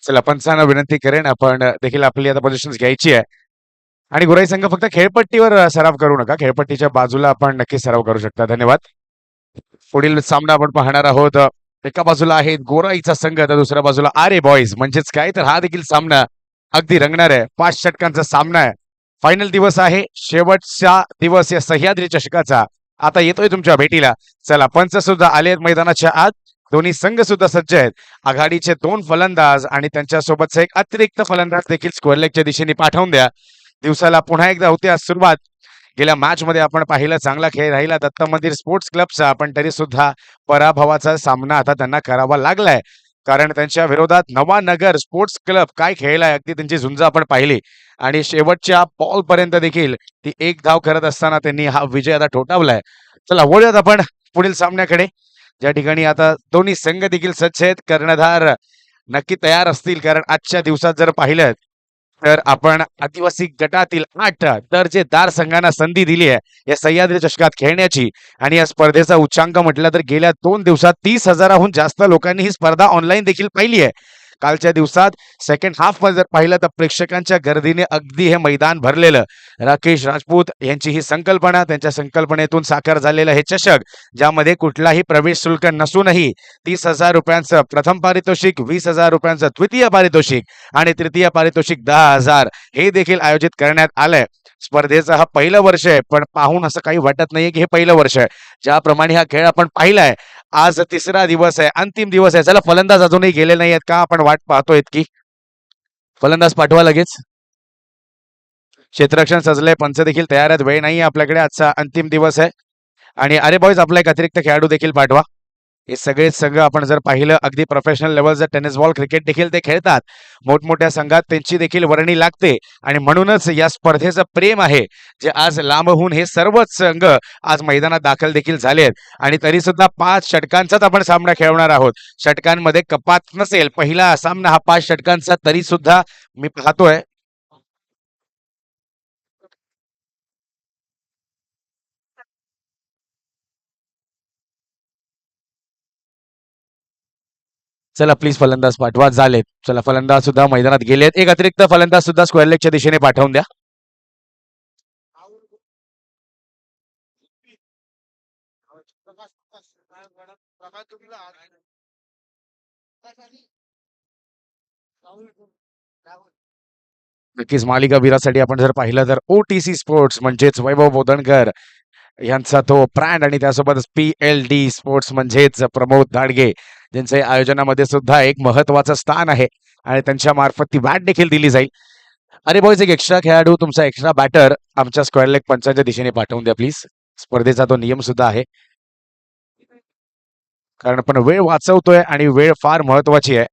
चला पंचांना विनंती करेन आपण देखील आपली आता पोझिशन घ्यायची आहे. आणि गुराई संघ फक्त खेळपट्टीवर सराव करू नका, खेळपट्टीच्या बाजूला आपण नक्की सराव करू शकता. धन्यवाद. पुढील सामना आपण पाहणार आहोत. एका बाजूला आहे गोराईचा संघ तर दुसऱ्या बाजूला आरे बॉईज. म्हणजेच काय तर हा देखील सामना अगदी रंगणार आहे. 5 षटकांचा सामना आहे. फायनल दिवस आहे, शेवटचा दिवस या सह्याद्री चषकाचा आता येतोय तुमच्या भेटीला. चला पंच सुद्धा आले आहेत मैदानाच्या आत. दोन्ही संघ सुद्धा सज्ज आहेत. आघाडीचे 2 फलंदाज आणि त्यांच्यासोबतचा एक अतिरिक्त फलंदाज देखील स्क्वेअर लेगच्या दिशेने पाठवून द्या. दिवसाला पुन्हा एकदा होते आज सुरुवात. गेल्या मॅच मध्ये आपण पाहिलं चांगला खेळ राहिला दत्त मंदिर स्पोर्ट्स क्लबचा, पण तरी सुद्धा पराभवाचा सामना आता त्यांना करावा लागलाय. कारण त्यांच्या विरोधात नवानगर स्पोर्ट्स क्लब काय खेळलाय, अगदी त्यांची झुंज आपण पाहिली. आणि शेवटच्या बॉल पर्यंत देखील ती एक धाव करत असताना त्यांनी हा विजय आता ठोठावलाय. चला वळूयात आपण पुढील सामन्याकडे, ज्या ठिकाणी आता दोन्ही संघ देखील सज्ज आहेत. कर्णधार नक्की तयार असतील, कारण आजच्या दिवसात जर पाहिलं तर आपण आदिवासी गटातील 8 दर्जेदार संघांना संधी दिली आहे या सह्याद्री चषकात खेळण्याची. आणि या स्पर्धेचा उच्चांक म्हटलं तर गेल्या 2 दिवसात 30,000हून जास्त लोकांनी ही स्पर्धा ऑनलाईन देखील पाहिली आहे. कालच्या दिवसात सेकंड हाफ मध्ये जर पाहिलं तर प्रेक्षकांच्या गर्दीने अगदी हे मैदान भरलेलं. राकेश राजपूत यांची ही संकल्पना, त्यांच्या संकल्पनेतून साकार झालेलं हे चषक, ज्यामध्ये कुठलाही प्रवेश शुल्क नसूनही 30,000 रुपयांचं प्रथम पारितोषिक, 20,000 रुपयांचं द्वितीय पारितोषिक आणि तृतीय पारितोषिक 10,000 हे देखील आयोजित करण्यात आलंय. स्पर्धेचं हा पहिलं वर्ष आहे, पण पाहून असं काही वाटत नाहीये की हे पहिलं वर्ष आहे. ज्याप्रमाणे हा खेळ आपण पाहिलाय, आज तिसरा दिवस आहे, अंतिम दिवस आहे. चला फलंदाज अजूनही गेले नाही आहेत का, आपण वाट पाहतोय की फलंदाज पाठवा लगेच. क्षेत्ररक्षण सजलंय, पंच देखील तयार आहेत. वेळ नाही आपल्याकडे, आजचा अंतिम दिवस आहे. आणि अरे बॉयज आपला एक अतिरिक्त खेळाडू देखील पाठवा. हे सगळे संघ आपण जर पाहिलं अगदी प्रोफेशनल लेवलचं टेनिस बॉल क्रिकेट देखील ते खेळतात. मोठमोठ्या संघात त्यांची देखील वर्णी लागते. आणि म्हणूनच या स्पर्धेचं प्रेम आहे, जे आज लांबहून हे सर्वच संघ आज मैदानात दाखल देखील झाले आहेत. आणि तरी सुद्धा 5 षटकांचाच आपण सामना खेळणार आहोत. षटकांमध्ये कपात नसेल. पहिला सामना हा 5 षटकांचा, तरी सुद्धा मी पाहतोय चला प्लीज फलंदाज पाठवा. झालेत. चला फलंदाज सुद्धा मैदानात गेलेत. एक अतिरिक्त फलंदाज सुद्धा स्क्वेअर लेगच्या दिशेने पाठवून द्या. नक्कीच मालिका वीरासाठी आपण जर पाहिलं तर OTC स्पोर्ट्स म्हणजेच वैभव बोधनकर यांचा तो ब्रँड, आणि त्यासोबतच PLD स्पोर्ट्स म्हणजेच प्रमोद दाडगे, ज्यांच्या आयोजनामध्ये सुद्धा एक महत्वाचं स्थान आहे. आणि त्यांच्या मार्फत ती बॅट देखील दिली जाईल. अरे बॉयज एक एक्स्ट्रा खेळाडू, तुमचा एक्स्ट्रा बॅटर आमच्या स्क्वेअर लेग पंचांच्या दिशेने पाठवून द्या प्लीज. स्पर्धेचा तो नियम सुद्धा आहे, कारण आपण वेळ वाचवतोय आणि वेळ फार महत्वाची आहे.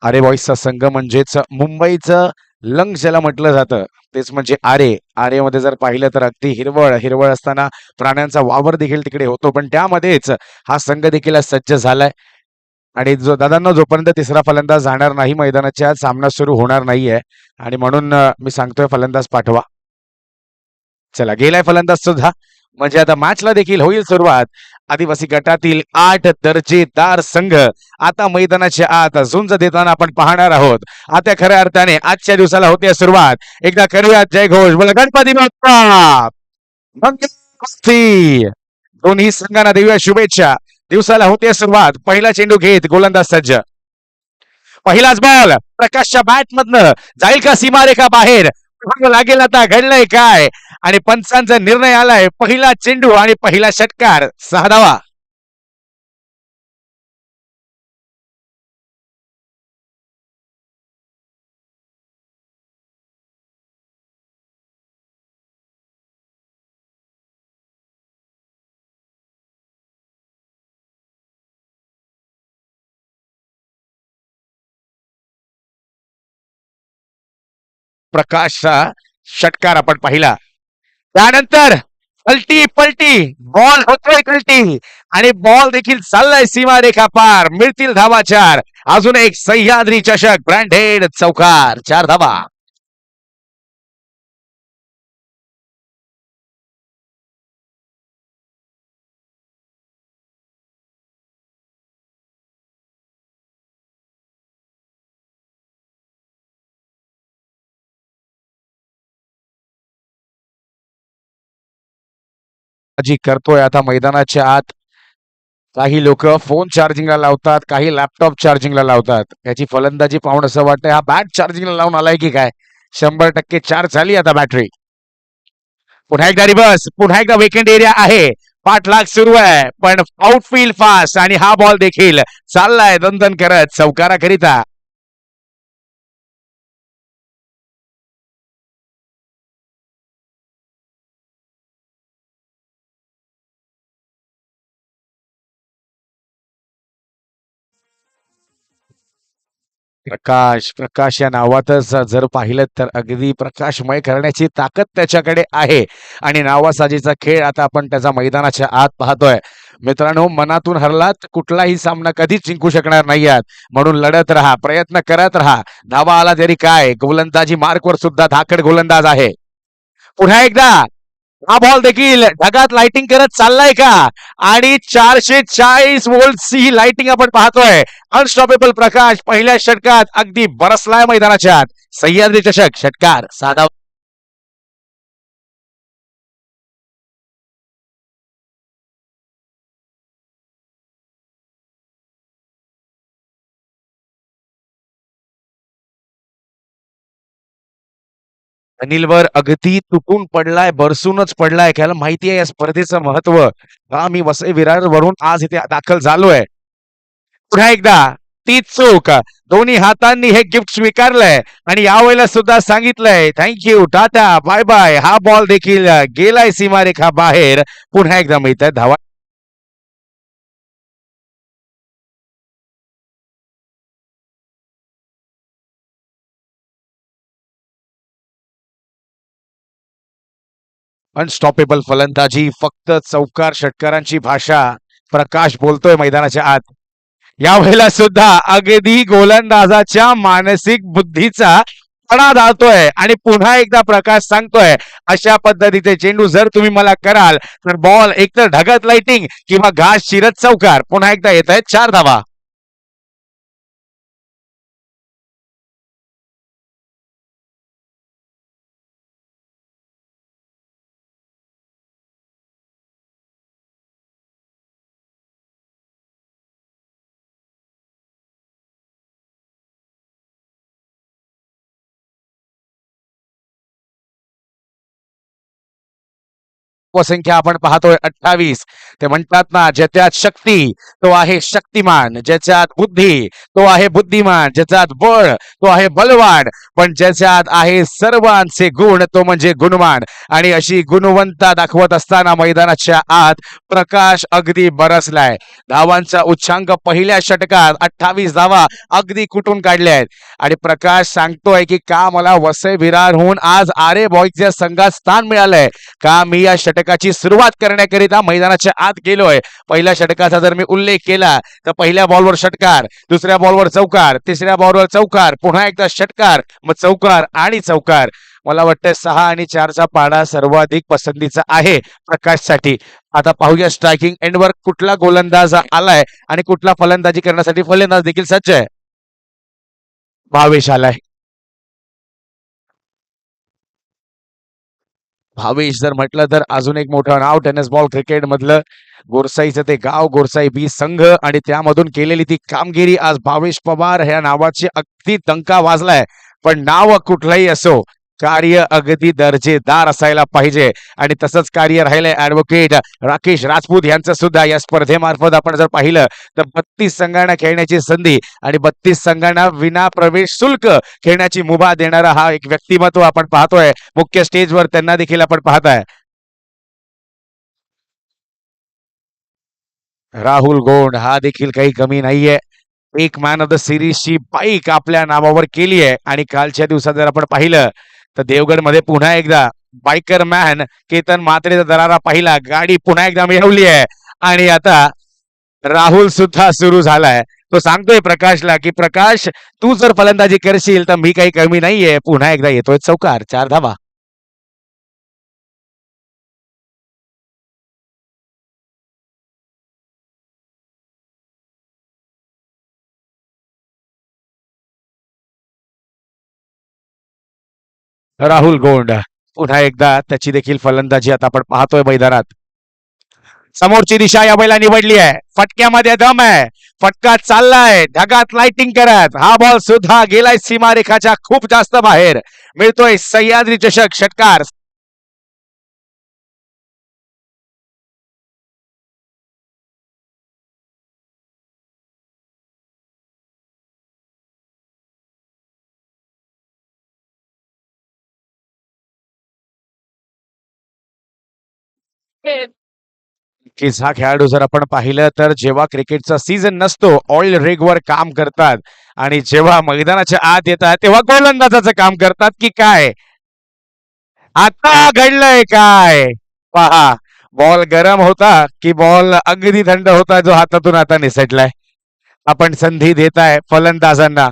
आरे बॉईजचा संघ म्हणजेच मुंबईचं लंग ज्याला म्हटलं जातं, तेच म्हणजे आरे. आरेमध्ये जर पाहिलं तर अगदी हिरवळ हिरवळ असताना प्राण्यांचा वावर देखील तिकडे होतो, पण त्यामध्येच हा संघ देखील आज सज्ज झालाय. आणि जो दादांना जोपर्यंत तिसरा फलंदाज जाणार नाही मैदानाच्या आत, सामना सुरू होणार नाहीये. आणि म्हणून मी सांगतोय फलंदाज पाठवा. चला गेलाय फलंदाज सुद्धा, म्हणजे आता मॅचला देखील होईल सुरुवात. आदिवासी गटातील 8 दर्जेदार संघ आता मैदानाच्या आत झुंज देताना आपण पाहणार आहोत. आता खऱ्या अर्थाने आजच्या दिवसाला होते सुरुवात. एकदा करूयात जय घोष, बोला गणपती बाप्पा मंगल. दोन्ही संघांना देऊया शुभेच्छा. दिवसाला होते सुरुवात. पहिला चेंडू घेत गोलंदाज सज्ज. पहिलाच बॉल प्रकाशच्या बॅट मधनं जाईल का सीमारेखा बाहेर, लागेल आता घडलंय काय. आणि पंचांचा निर्णय आलाय. पहिला चेंडू आणि पहिला षटकार, 6 धावा. प्रकाशचा षटकार आपण पाहिला. त्यानंतर पलटी पलटी बॉल होतोय कलटी, आणि बॉल देखील चाललाय सीमारेखा पार. मिळतील धावा 4. अजून एक सह्याद्री चषक ब्रँडेड चौकार 4 धावा. जी करतोय आता मैदानाच्या आत. काही लोक फोन चार्जिंगला लावतात, काही लॅपटॉप चार्जिंगला लावतात. याची फलंदाजी पाहून असं वाटतंय हा बॅट चार्जिंगला लावून आलाय की काय. 100% चार्ज झाली आता बॅटरी. पुन्हा एकदा रिव्हर्स, पुन्हा एकदा वेकेंड एरिया आहे. पाठलाग सुरू आहे पण आउटफील्ड फास्ट आणि हा बॉल देखील चाललाय दणदण करत चौकाराकरिता. प्रकाश या नावातच जर पाहिलं तर अगदी प्रकाशमय करण्याची ताकद त्याच्याकडे आहे. आणि नावासाजीचा खेळ आता आपण त्याचा मैदानाच्या आत पाहतोय. मित्रांनो, मनातून हरलात कुठलाही सामना कधीच जिंकू शकणार नाही आहात. म्हणून लढत राहा, प्रयत्न करत राहा. धावा आला तरी काय, गोलंदाजी मार्कवर सुद्धा धाकड गोलंदाज आहे. पुन्हा एकदा हा बॉल देखील ढगात लाइटिंग करत चाललाय का. आणि 440 वोल्टची ही लाइटिंग आपण पाहतोय. अनस्टॉपेबल प्रकाश पहिल्या षटकात अगदी बरसलाय मैदानाच्या आत. सह्याद्री चषक षटकार साधा. अनिलवर अगदी तुटून पडलाय, बरसूनच पडलाय. त्याला माहिती आहे या स्पर्धेचं महत्व. का मी वसई विरार वरून आज इथे दाखल झालोय. पुन्हा एकदा तीच चूक. दोन्ही हातांनी हे गिफ्ट स्वीकारलंय आणि यावेळेला सुद्धा सांगितलंय थँक्यू, टाटा, बाय बाय. हा बॉल देखील गेलाय सीमारेखा बाहेर. पुन्हा एकदा मिळत धावा. अनस्टॉपेबल फलंदाजी, फक्त चौकार षटकारांची भाषा. प्रकाश बोलतोय मैदानाच्या आत. यावेळेला सुद्धा अगदी गोलंदाजाच्या मानसिक बुद्धीचा पणा धावतोय आणि पुन्हा एकदा प्रकाश सांगतोय अशा पद्धतीचे चेंडू जर तुम्ही मला कराल तर बॉल एकतर ढगत लाइटिंग किंवा घास शिरत चौकार. पुन्हा एकदा येत आहेत 4 धावा. संख्या आपण पाहतोय 28. ते म्हणतात ना, ज्याच्यात शक्ती तो आहे शक्तिमान, ज्याच्यात बुद्धी तो आहे बुद्धिमान, ज्याच्यात बळ तो आहे बलवान, पण ज्याच्यात आहे सर्वांचे गुण तो म्हणजे गुणवान. आणि अशी गुणवंता दाखवत असताना मैदानाच्या आत प्रकाश अगदी बरसलाय. धावांचा उच्चांक पहिल्या षटकात 28 धावा अगदी कुठून काढल्या आहेत. आणि प्रकाश सांगतोय की का मला वसई विरारहून आज आरे बॉईजच्या संघात स्थान मिळालंय, का मी या षटकाची सुरुवात करण्याकरिता मैदानाच्या आत गेलोय. पहिल्या षटकाचा जर मी उल्लेख केला तर पहिल्या बॉलवर षटकार, दुसऱ्या बॉलवर चौकार, तिसऱ्या बॉलवर चौकार, पुन्हा एकदा षटकार, मग चौकार आणि चौकार. मला वाटतं 6 आणि 4चा पाडा सर्वाधिक पसंतीचा आहे प्रकाशसाठी. आता पाहूया स्ट्रायकिंग एंडवर कुठला गोलंदाज आलाय आणि कुठला फलंदाजी करण्यासाठी फलंदाज देखील सज्ज आहे. भावेश आलाय. भावेश जर म्हटलं तर अजून एक मोठं नाव टेनिस बॉल क्रिकेट मधलं. गोरसाईचं ते गाव, गोरसाई बी संघ आणि त्यामधून केलेली ती कामगिरी. आज भावेश पवार ह्या नावाची अगदी डंका वाजलाय. पण नाव कुठलंही असो, कार्य अगदी दर्जेदार असायला पाहिजे. आणि तसंच कार्य राहिलंय ऍडव्होकेट राकेश राजपूत यांचं सुद्धा. या स्पर्धेमार्फत आपण जर पाहिलं तर 32 संघांना खेळण्याची संधी आणि 32 संघांना विना प्रवेश शुल्क खेळण्याची मुभा देणारा हा एक व्यक्तिमत्व आपण पाहतोय मुख्य स्टेजवर. त्यांना देखील आपण पाहताय. राहुल गोंड हा देखील काही कमी नाहीये. एक मॅन ऑफ द सिरीजची बाईक आपल्या नावावर केली आहे. आणि कालच्या दिवसात जर आपण पाहिलं तर देवगड मध्ये पुन्हा एकदा बायकर मॅन केतन म्हात्रेचा दरारा पाहिला. गाडी पुन्हा एकदा मिळवली आहे आणि आता राहुल सुद्धा सुरू झालाय. तो सांगतोय प्रकाशला की प्रकाश, तू जर फलंदाजी करशील तर मी काही कमी नाहीये. पुन्हा एकदा येतोय चौकार, 4 धावा. राहुल गोंड पुन्हा एकदा त्याची देखील फलंदाजी आता आपण पाहतोय मैदानात. समोरची दिशा या बैला निवडली आहे. फटक्यामध्ये दम आहे. फटका चाललाय ढगात लाइटिंग करत. हा बॉल सुद्धा गेलाय सीमारेखाच्या खूप जास्त बाहेर. मिळतोय सह्याद्री चषक षटकार. नक्कीच हा खेळाडू जर आपण पाहिलं तर जेव्हा क्रिकेटचा सीझन नसतो ऑइल रिगवर काम करतात आणि जेव्हा मैदानाच्या आत येतात तेव्हा गोलंदाजाचं काम करतात की काय. आता घडलंय काय पहा. बॉल गरम होता की बॉल अगदी थंड होता जो हातातून आता निसटलाय. आपण संधी देताय फलंदाजांना,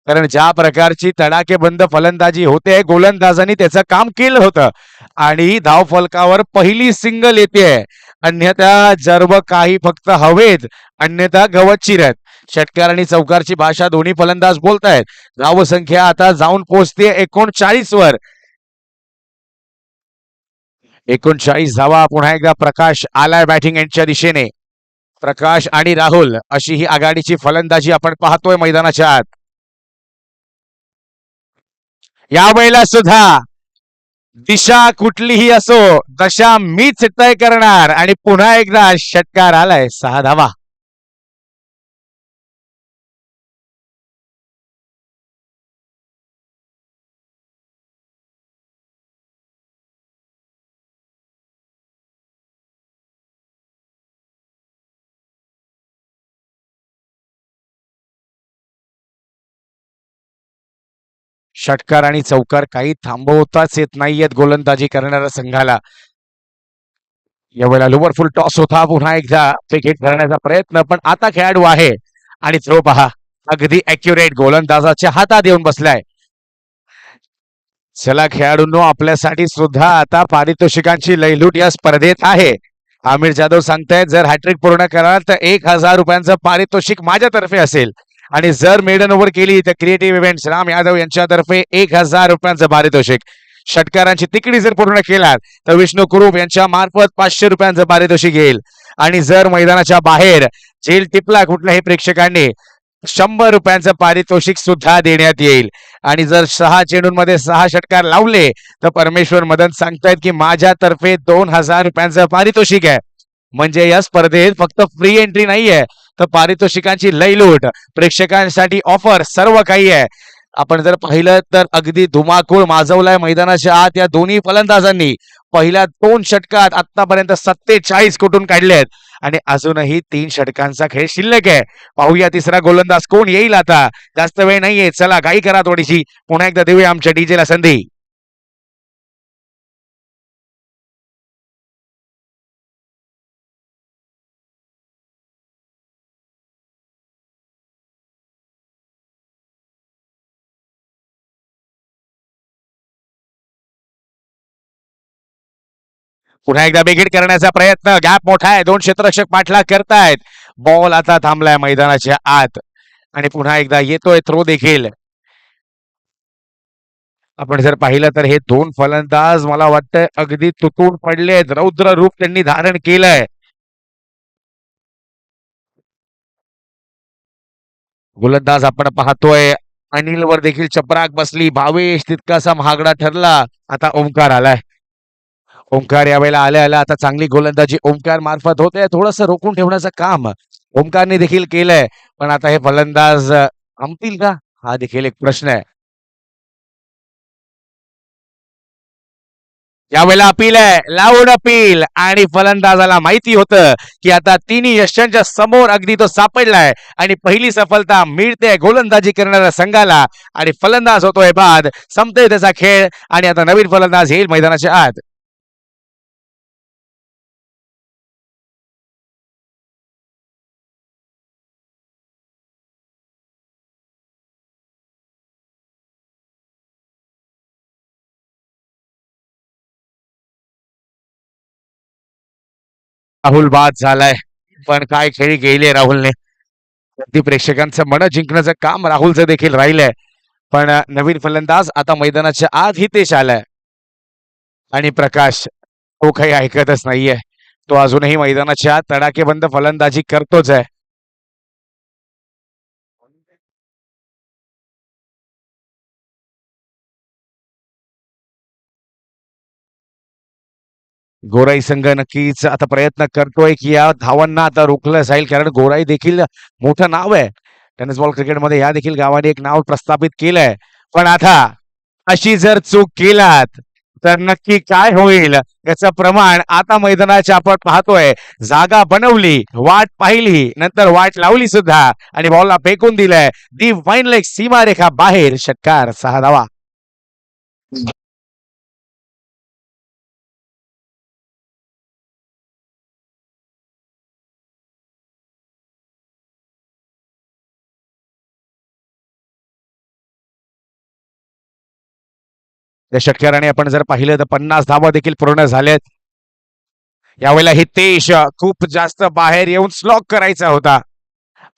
कारण ज्या प्रकारची तडाखेबंद फलंदाजी होते गोलंदाजांनी त्याचं काम केलं होतं आणि धावफलकावर पहिली सिंगल येते. अन्यथा जर्ब काही फक्त हवेत, अन्यथा गवत चिरत. षटकार आणि चौकारची भाषा दोन्ही फलंदाज बोलतायत. धावसंख्या आता जाऊन पोहोचते 39 वर. 39 धावा. पुन्हा एकदा प्रकाश आलाय बॅटिंग एंडच्या दिशेने. प्रकाश आणि राहुल अशी ही आघाडीची फलंदाजी आपण पाहतोय मैदानाच्या आत. यावेळेला सुद्धा दिशा कुठलीही असो दशा मीच तय करणार आणि पुन्हा एकदा षटकार आलाय 6 धावा. षटकार आणि चौकार काही थांबवताच येत नाहीयेत गोलंदाजी करणाऱ्या संघाला. यावेळेला लोअर फुल टॉस होता. पुन्हा एकदा विकेट करण्याचा प्रयत्न पण आता खेळाडू आहे आणि थ्रो पहा अगदी अॅक्युरेट गोलंदाजाच्या हातात येऊन बसलाय. चला खेळाडूंनो आपल्यासाठी सुद्धा आता पारितोषिकांची लयलूट या स्पर्धेत आहे. आमिर जाधव सांगतायत जर हॅट्रिक पूर्ण कराल तर 1,000 रुपयांचं पारितोषिक माझ्यातर्फे असेल आणि जर मेडन ओव्हर केली तर क्रिएटिव्ह इव्हेंट्स राम यादव यांच्यातर्फे 1,000 रुपयांचं पारितोषिक. षटकारांची तिकडी जर पूर्ण केलात तर विष्णू कुरूप यांच्या मार्फत 500 रुपयांचं पारितोषिक येईल आणि जर मैदानाच्या बाहेर झेल टिपला कुठल्याही प्रेक्षकांनी 100 रुपयांचं पारितोषिक सुद्धा देण्यात येईल. आणि जर 6 चेंडूंमध्ये 6 षटकार लावले तर परमेश्वर मदन सांगतायत की माझ्यातर्फे 2,000 रुपयांचं पारितोषिक आहे. म्हणजे या स्पर्धेत फक्त फ्री एंट्री नाहीये तर पारितोषिकांची लयलूट, प्रेक्षकांसाठी ऑफर, सर्व काही आहे. आपण जर पाहिलं तर अगदी धुमाकूळ माजवलाय मैदानाच्या आत या दोन्ही फलंदाजांनी. पहिल्या 2 षटकात आतापर्यंत 47 कुठून काढलेत आणि अजूनही 3 षटकांचा खेळ शिल्लक आहे. पाहूया तिसरा गोलंदाज कोण येईल आता. जास्त वेळ नाहीये. चला घाई करा थोडीशी. पुन्हा एकदा देऊया आमच्या डीजेला संधी. पुन्हा एकदा बेगीट करण्याचा प्रयत्न. गॅप मोठा आहे. 2 क्षेत्ररक्षक पाठलाग करतायत. बॉल आता थांबलाय मैदानाच्या आत आणि पुन्हा एकदा येतोय थ्रो देखील. आपण जर पाहिलं तर हे 2 फलंदाज मला वाटतंय अगदी तुटून पडलेत. रौद्र रूप त्यांनी धारण केलंय. गोलंदाज आपण पाहतोय अनिल वर देखील चपराक बसली. भावेश तितकासा महागडा ठरला. आता ओमकार आलाय. ओमकार यावेळेला आल्या आल्या आता चांगली गोलंदाजी ओमकार मार्फत होते. थोडंसं रोखून ठेवण्याचं काम ओमकारने देखील केलंय. पण आता हे फलंदाज थांबतील का हा देखील एक प्रश्न आहे. यावेळेला अपील आहे. लाऊड अपील आणि फलंदाजाला माहिती होतं की आता तिन्ही यशांच्या समोर अगदी तो सापडलाय आणि पहिली सफलता मिळते गोलंदाजी करणाऱ्या संघाला आणि फलंदाज होतोय बाद. संपतोय त्याचा खेळ आणि आता नवीन फलंदाज येईल मैदानाच्या आत. राहुल बाद झालाय. पण काय खेळी गेली राहुलने. अगदी प्रेक्षकांचं मन जिंकण्याचं काम राहुलचं देखील राहिलंय. पण नवीन फलंदाज आता मैदानाच्या आत हितेश आलाय. आणि प्रकाश तो काही ऐकतच नाहीये. तो अजूनही मैदानाच्या आत तडाखेबंद फलंदाजी करतोच आहे. गोराई संघ नक्कीच आता प्रयत्न करतोय की या धावांना आता रोखलं जाईल, कारण गोराई देखील मोठं नाव आहे टेनिस बॉल क्रिकेटमध्ये. या देखील गावाने एक नाव प्रस्थापित केलंय. पण आता अशी जर चूक केलात तर नक्की काय होईल याचं प्रमाण आता मैदानाच्या आपण पाहतोय. जागा बनवली, वाट पाहिली, नंतर वाट लावली सुद्धा आणि बॉलला फेकून दिलंय. दी फाईन लेग सीमारेखा बाहेर, षटकार 6 धावा. या षटकाराने आपण जर पाहिलं तर 50 धावा देखील पूर्ण झाल्यात. यावेळेला हितेश खूप जास्त बाहेर येऊन स्लॉक करायचा होता.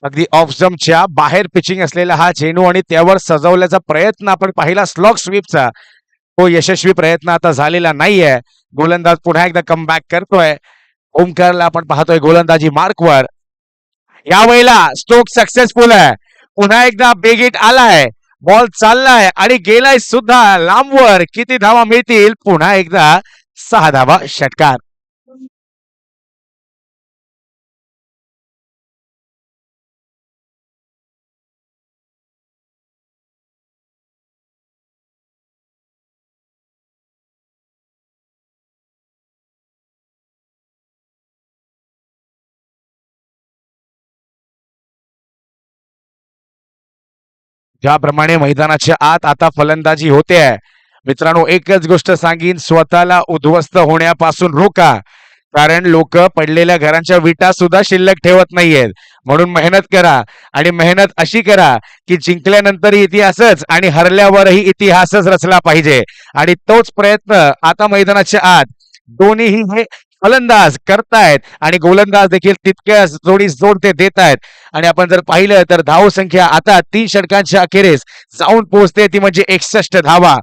अगदी ऑफ जम्पच्या बाहेर पिचिंग असलेला हा चेंडू आणि त्यावर सजवल्याचा प्रयत्न आपण पाहिला स्लॉक स्वीपचा. तो यशस्वी प्रयत्न आता झालेला नाहीये. गोलंदाज पुन्हा एकदा कमबॅक करतोय. ओमकारला आपण पाहतोय गोलंदाजी मार्कवर. यावेळेला स्ट्रोक सक्सेसफुल आहे. पुन्हा एकदा बिग हिट आलाय. बॉल चाललाय आणि गेलाय सुद्धा लांबवर. किती धावा मिळतील? पुन्हा एकदा 6 धावा, षटकार. ज्याप्रमाणे मैदानाच्या आत आता फलंदाजी होते आहे मित्रांनो, एकच गोष्ट सांगीन, स्वतःला उद्ध्वस्त होण्यापासून रोका. कारण लोक पडलेल्या घरांच्या विटा सुद्धा शिल्लक ठेवत नाहीयेत. म्हणून मेहनत करा आणि मेहनत अशी करा की जिंकल्यानंतर इतिहासच आणि हरल्यावरही इतिहासच रचला पाहिजे. आणि तोच प्रयत्न आता मैदानाच्या आत दोन्हीही हे फलंदाज करतायत आणि गोलंदाज देखील तितक्याच जोडीस जोड ते देत आहेत. आणि आपण जर पाहिलं तर धाव संख्या आता 3 षटकांच्या अखेरीस जाऊन पोहोचते, ती म्हणजे 61 धावा.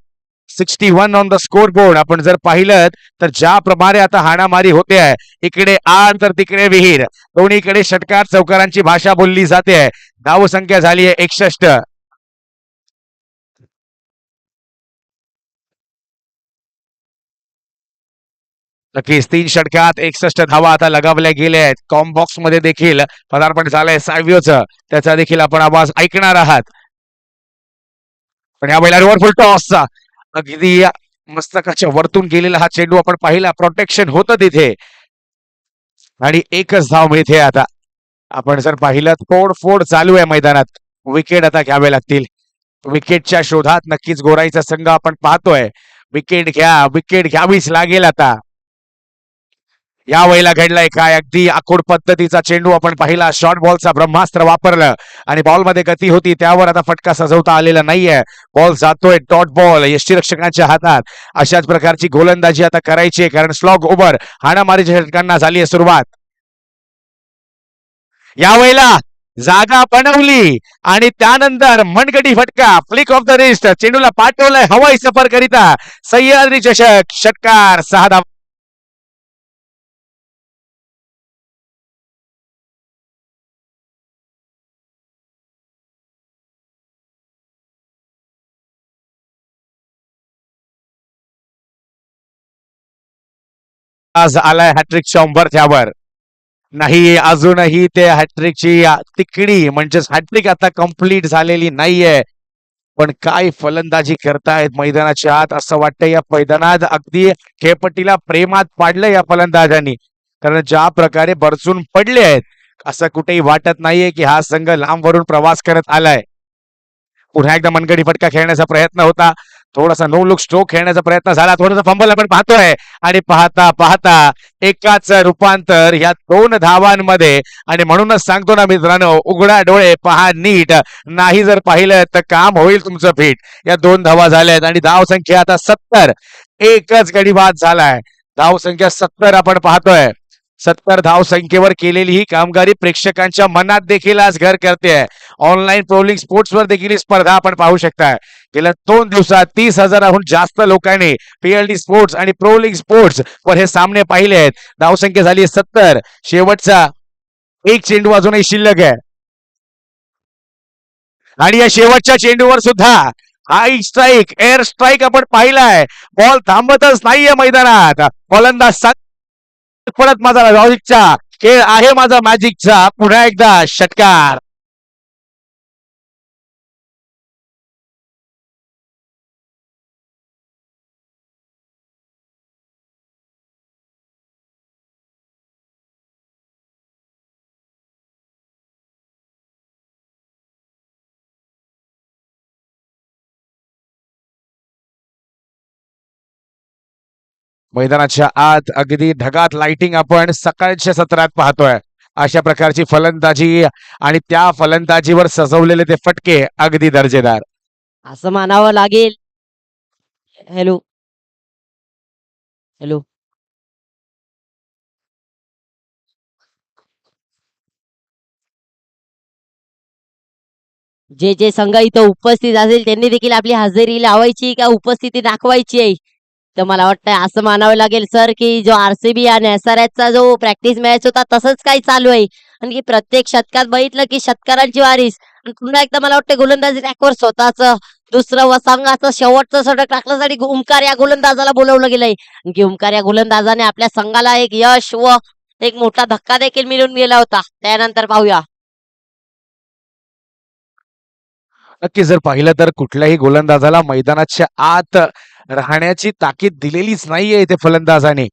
61 ऑन द स्कोर बोर्ड. आपण जर पाहिलं तर ज्याप्रमाणे आता हाणामारी होते आहे, इकडे आड तर तिकडे विहीर, दोन्हीकडे षटकार चौकारांची भाषा बोलली जाते आहे. धाव संख्या झाली आहे 61. नक्कीच 3 षटकात 61 धावा आता लगावल्या गेल्या आहेत. कॉम्बॉक्स मध्ये देखील पदार्पण झालंय सायव्योचं, त्याचा देखील आपण आवाज ऐकणार आहात. पण यावेळेला रिव्हर टॉसचा अगदी मस्तकाच्या वरतून गेलेला हा चेंडू आपण पाहिला. प्रोटेक्शन होतं तिथे आणि एकच धाव मिळते आता. आपण जर पाहिलं तोडफोड चालू आहे मैदानात. विकेट आता घ्यावे लागतील. विकेटच्या शोधात नक्कीच गोराईचा संघ आपण पाहतोय. विकेट घ्या, विकेट घ्यावीच लागेल आता. यावेळेला घडलाय काय? अगदी आखूड पद्धतीचा चेंडू आपण पाहिला. शॉर्ट बॉलचा ब्रह्मास्त्र वापरलं आणि बॉलमध्ये गती होती, त्यावर आता फटका सजवता आलेला नाहीये. बॉल जातोय डॉट बॉल यष्टीरक्षकांच्या हातात. अशाच प्रकारची गोलंदाजी आता करायची आहे, कारण स्लॉग ओव्हर हाणामारीच्या षटकांना झाली आहे सुरुवात. यावेळेला जागा बनवली आणि त्यानंतर मनगटी फटका, फ्लिक ऑफ द रिस्ट, चेंडूला पाठवलंय हवाई सफर करिता. सह्याद्री चषक, षटकार 6 धावा. आज आलाय हॅट्रिकच्या उंबरठ्यावर. नाही, अजूनही ते हॅट्रिकची तिकडी म्हणजेच हॅट्रिक आता कंप्लीट झालेली नाहीये. पण काय फलंदाजी करतायत मैदानाच्या आत. असं वाटतं या मैदानात अगदी खेळपट्टीला प्रेमात पाडलं या फलंदाजांनी. कारण ज्या प्रकारे बरचून पडले आहेत, असं कुठेही वाटत नाहीये की हा संघ लांबवरून प्रवास करत आलाय. पुन्हा एकदा मनगडी फटका खेळण्याचा प्रयत्न होता. थोडासा नो लुक स्ट्रोक खेळण्याचा प्रयत्न झाला. थोडासा फंबल आपण पाहतोय आणि पाहता पाहता एकाच रूपांतर या 2 धावांमध्ये. आणि म्हणूनच सांगतो ना मित्रांनो, उघडा डोळे पहा नीट. नाही जर पाहिलं तर काम होईल तुमचं फिट. या 2 धावा झाल्यात आणि धाव संख्या आता 70. एकच गडी बाद झालाय. धाव संख्या 70 आपण पाहतोय. 70 धाव संख्येवर केलेली ही कामगिरी प्रेक्षकांच्या मनात देखील आज घर करते आहे. ऑनलाईन ट्रोलिंग स्पोर्ट्सवर देखील ही स्पर्धा आपण पाहू शकताय. गेल्या 2 दिवसात 30,000हून जास्त लोकांनी पीएलडी स्पोर्ट्स आणि प्रोलिंग स्पोर्ट्स वर हे सामने पाहिले आहेत. धावसंख्या झाली 70. शेवटचा एक चेंडू अजूनही शिल्लक आहे आणि या शेवटच्या चेंडूवर सुद्धा हाय स्ट्राईक एअर स्ट्राईक आपण पाहिलाय. बॉल थांबतच नाहीये मैदानात. फलंदाज परत माझा लॉजिकचा खेळ आहे माझा मॅजिकचा पुन्हा एकदा षटकार. मैदानाच्या आत अगदी ढगात लाइटिंग आपण सकाळच्या सत्रात पाहतोय. अशा प्रकारची फलंदाजी आणि त्या फलंदाजीवर सजवलेले ते फटके अगदी दर्जेदार. असं मानावं लागेल. Hello, hello. जे जे संघ इथं उपस्थित असेल त्यांनी देखील आपली हजेरी लावायची का उपस्थिती दाखवायची आहे. तर मला वाटतं असं मानावं लागेल सर की जो आरसीबी आणि एसआरएचचा जो प्रॅक्टिस मॅच होता तसंच काही चालू आहे. आणि की प्रत्येक शतकात बघितलं की षटकारांची वारीस आणि पुन्हा एकदा मला वाटतं गोलंदाजी ट्रॅकवर स्वतःच दुसरं व संघाचं शेवटचं षटक टाकण्यासाठी ओमकार या गोलंदाजाला बोलवलं गेलंय. आणि की ओमकार या गोलंदाजाने आपल्या संघाला एक यश व एक मोठा धक्का देखील मिळवून गेला होता. त्यानंतर पाहूया. नक्की जर पाहिलं तर कुठल्याही गोलंदाजाला मैदानाच्या आत राहण्याची ताकीद दिलेलीच नाहीये इथे फलंदाजाने.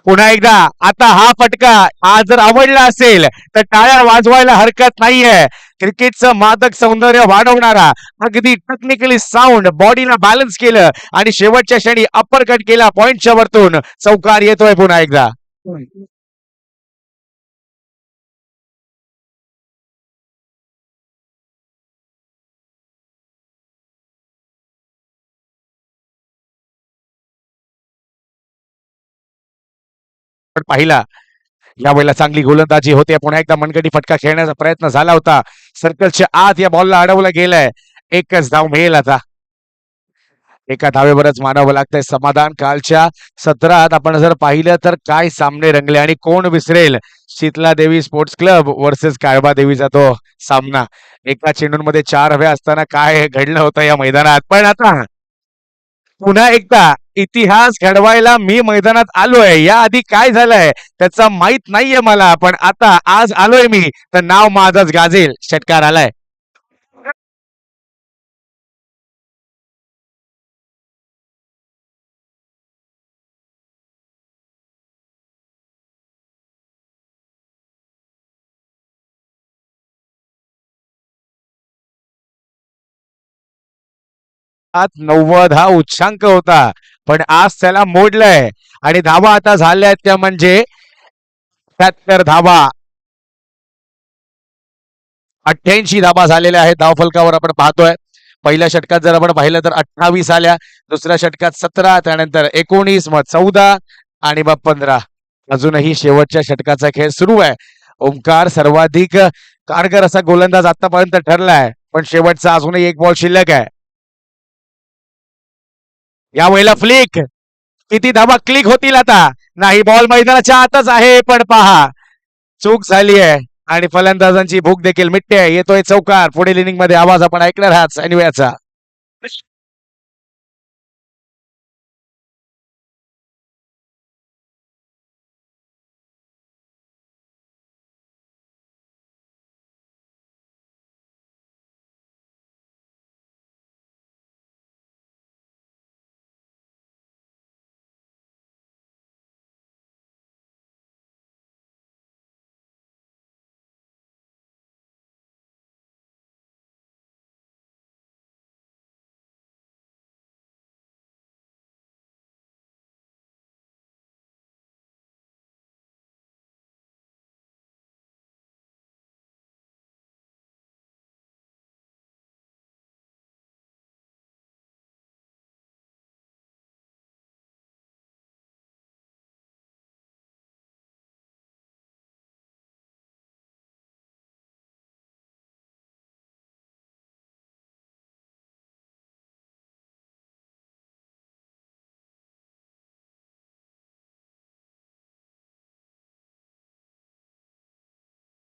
पुन्हा एकदा आता हा फटका आज जर आवडला असेल तर टाळ्या वाजवायला हरकत नाहीये. क्रिकेटचं मादक सौंदर्य वाढवणारा अगदी टेक्निकली साऊंड बॉडीला बॅलन्स केलं आणि शेवटच्या क्षणी अप्पर कट केला पॉइंटच्या वरतून चौकार येतोय पुन्हा एकदा. पण पाहिला यावेळेला चांगली गोलंदाजी होते. पुन्हा एकदा मनगटी फटका खेळण्याचा प्रयत्न झाला होता. सर्कलच्या आत या बॉलला अडवलं गेलंय. एकच धाव मिळेल आता. एका धावेवरच मानावं लागतंय समाधान. कालच्या सत्रात आपण जर पाहिलं तर काय सामने रंगले आणि कोण विसरेल शीतला देवी स्पोर्ट्स क्लब वर्सेस काळबा देवीचा तो सामना. एका चेंडूंमध्ये 4 हवे असताना काय घडलं होतं या मैदानात. पण आता पुन्हा एकदा इतिहास घडवायला मी मैदानात आलोय. याआधी काय झालंय त्याचा माहित नाहीये मला. पण आता आज आलोय मी तर नाव माझंच गाजेल. षटकार आलाय. आत 90 हा उच्चांक होता. पण आज त्याला मोडलंय आणि धावा आता झाल्यात त्या म्हणजे 77 धावा. 88 धावा झालेल्या आहेत धावफलकावर आपण पाहतोय. पहिल्या षटकात जर आपण पाहिलं तर 28 आल्या. दुसऱ्या षटकात 17 त्यानंतर 19 मग 14 आणि मग 15. अजूनही शेवटच्या षटकाचा खेळ सुरू आहे. ओमकार सर्वाधिक कारगर असा गोलंदाज आतापर्यंत ठरलाय. पण शेवटचा अजूनही एक बॉल शिल्लक आहे. यावेळेला फ्लिक किती धावा क्लिक होतील आता. नाही बॉल मैदानाच्या आतच आहे पण पहा चूक झाली आहे आणि फलंदाजांची भूक देखील मिटते. येतोय चौकार. पुढील इनिंग मध्ये आवाज आपण ऐकणार आहात सैन्याचा.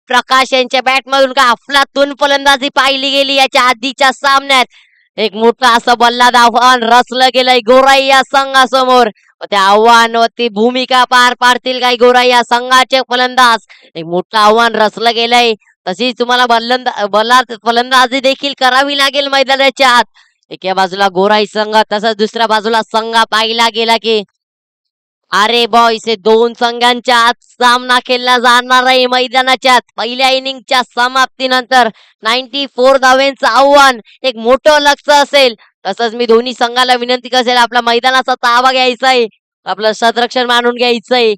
प्रकाश यांच्या बॅटमधून का अफलातून फलंदाजी पाहिली गेली याच्या आधीच्या सामन्यात. एक मोठं असं बल्लाद आव्हान रचलं गेलंय गोराई या संघासमोर. त्या आव्हानावरती भूमिका पार पाडतील काही गोराई या संघाचे फलंदाज. एक मोठं आव्हान रचलं गेलंय. तशीच तुम्हाला फलंदाजी देखील करावी लागेल मैदानाच्या आत. एका बाजूला गोराई संघ तसंच दुसऱ्या बाजूला संघ पाहिला गेला की अरे बॉयस हे दोन संघांच्या आत सामना खेळला जाणार आहे मैदानाच्या आत. पहिल्या इनिंगच्या समाप्तीनंतर 94 धावांचं आव्हान एक मोठं लक्ष्य असेल. तसंच मी दोन्ही संघाला विनंती करेल आपला मैदानाचा ताबा घ्यायचा आहे, आपलं शतरक्षण मानून घ्यायचंय.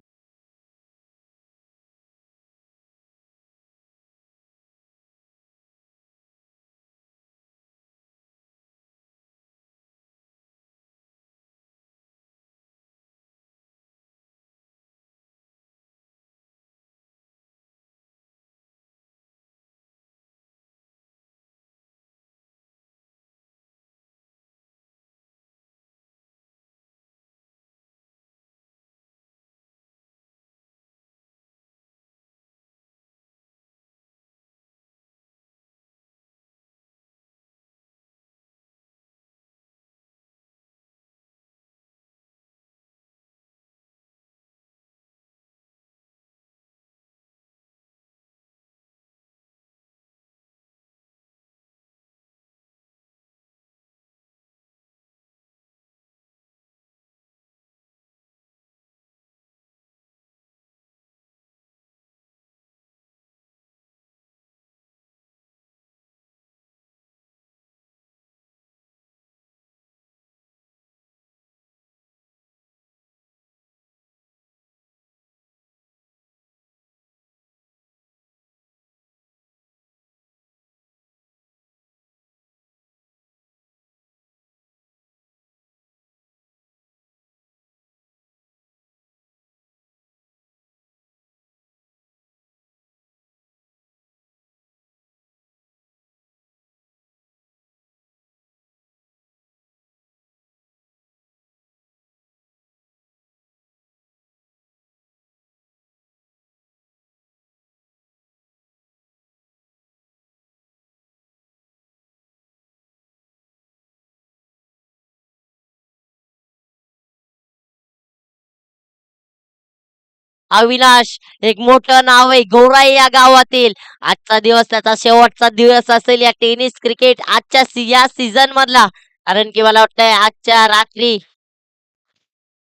अविनाश एक मोठं नाव आहे गोराई या गावातील. आजचा दिवस त्याचा शेवटचा दिवस असेल या टेनिस क्रिकेट आजच्या या सीझन मधला. कारण की मला वाटतंय आजच्या रात्री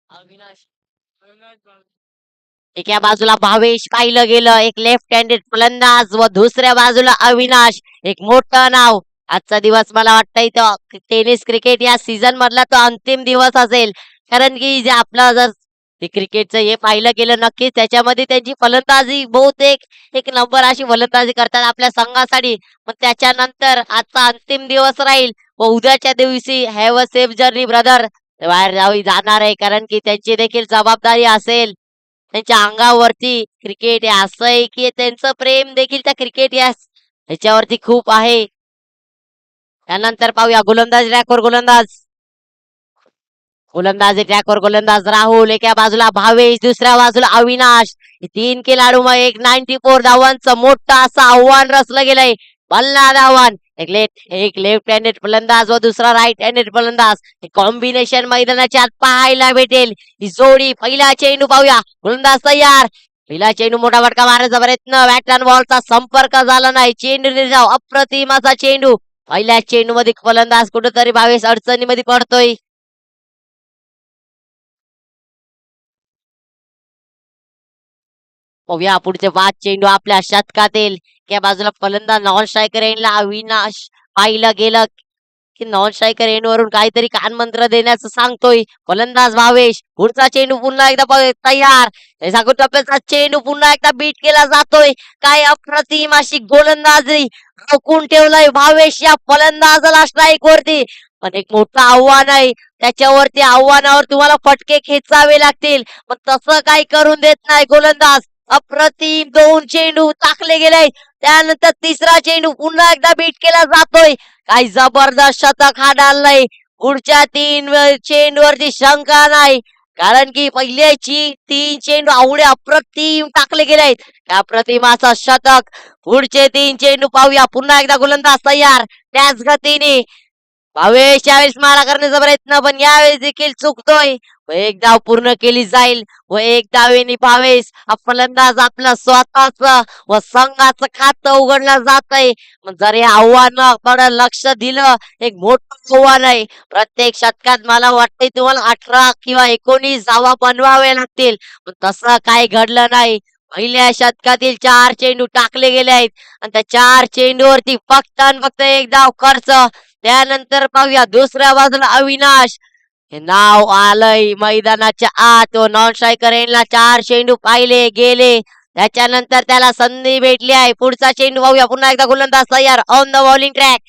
अविनाश एका बाजूला भावेश पाहिलं गेलं एक लेफ्ट हँडेड फलंदाज व दुसऱ्या बाजूला अविनाश एक मोठं नाव. आजचा दिवस मला वाटतंय तो टेनिस क्रिकेट या सीझन मधला तो अंतिम दिवस असेल. कारण की जे आपलं जर ते क्रिकेटचं हे पाहिलं गेलं नक्कीच त्याच्यामध्ये त्यांची फलंदाजी बहुतेक एक नंबर अशी फलंदाजी करतात आपल्या संघासाठी. मग त्याच्यानंतर आजचा अंतिम दिवस राहील व उद्याच्या दिवशी have a safe journey brother बाहेर जाणार आहे. कारण की त्यांची देखील जबाबदारी असेल त्यांच्या अंगावरती. क्रिकेट हे असं आहे की त्यांचं प्रेम देखील त्या क्रिकेट या ह्याच्यावरती खूप आहे. त्यानंतर पाहूया गोलंदाज रॅकवर गोलंदाज राहुल एका बाजूला भावेश दुसऱ्या बाजूला अविनाश. हे तीन खेळाडू मग एक 94 धावांचं मोठं असं आव्हान रचलं गेलंय. बल्लाद आव्हान एक लेफ्ट हँडेड फलंदाज व दुसरा राईट हँडेड फलंदाज हे कॉम्बिनेशन मैदानाच्या आत पाहायला भेटेल. ही जोडी पहिला चेंडू पाहूया गोलंदाज तयार. पहिला चेंडू मोठा फटका मारायचा प्रयत्न बॅट अँड बॉलचा संपर्क झाला नाही. चेंडू निर्धाव अप्रतिम असा चेंडू. पहिल्या चेंडू मध्ये फलंदाज कुठेतरी भावेश अडचणीमध्ये पडतोय. पाहूया पुढचे 5 चेंडू आपल्या शतकातील. या बाजूला फलंदाज नॉन स्ट्रायकर एंडला अविनाश पाहिलं गेलं की नॉन स्ट्रायकर एंड वरून काहीतरी कानमंत्र देण्याचं सांगतोय फलंदाज भावेश. पुढचा चेंडू पुन्हा एकदा तयार. हे सांगू टप्प्याचा चेंडू पुन्हा एकदा बीट केला जातोय. काय अप्रतिम अशी गोलंदाजी रोखून ठेवलंय भावेश या फलंदाजाला स्ट्राईक वरती. पण एक मोठं आव्हान आहे त्याच्यावरती. आव्हानावर तुम्हाला फटके खेचावे लागतील पण तसं काही करून देत नाही गोलंदाज. अप्रतिम 2 चेंडू टाकले गेले. त्यानंतर तिसरा चेंडू पुन्हा एकदा बीट केला जातोय. काही जबरदस्त शतक हा डाललाय. पुढच्या 3 चेंडूवरती शंका नाही. कारण की पहिल्याची 3 चेंडू एवढे अप्रतिम टाकले गेले आहेत. अप्रतिम असं शतक. पुढचे 3 चेंडू पाहूया. पुन्हा एकदा गोलंदाज तयार. त्याच गतीने भावेश यावेळेस मारा करण्याचा प्रयत्न पण यावेळेस देखील चुकतोय. व एक डाव पूर्ण केली जाईल व एक डावेने भावेश हा फलंदाज आपला स्वतःच व संघाचं खातं उघडलं जात आहे. जर या आव्हानाकडे लक्ष दिलं एक मोठं आव्हान आहे. प्रत्येक शतकात मला वाटतंय तुम्हाला 18 किंवा 19 धावा बनवाव्या लागतील. पण तसं काही घडलं नाही. पहिल्या शतकातील 4 चेंडू टाकले गेले आहेत आणि त्या 4 चेंडूवरती फक्त आणि फक्त एक डाव खर्च. त्यानंतर पाहूया दुसऱ्या बाजूला अविनाश हे नाव आलंय मैदानाच्या आत व नॉन स्ट्रायकर यांना 4 चेंडू पाहिले गेले. त्याच्यानंतर त्याला संधी भेटली आहे. पुढचा चेंडू पाहूया. पुन्हा एकदा गोलंदाज तयार ऑन द बॉलिंग ट्रॅक.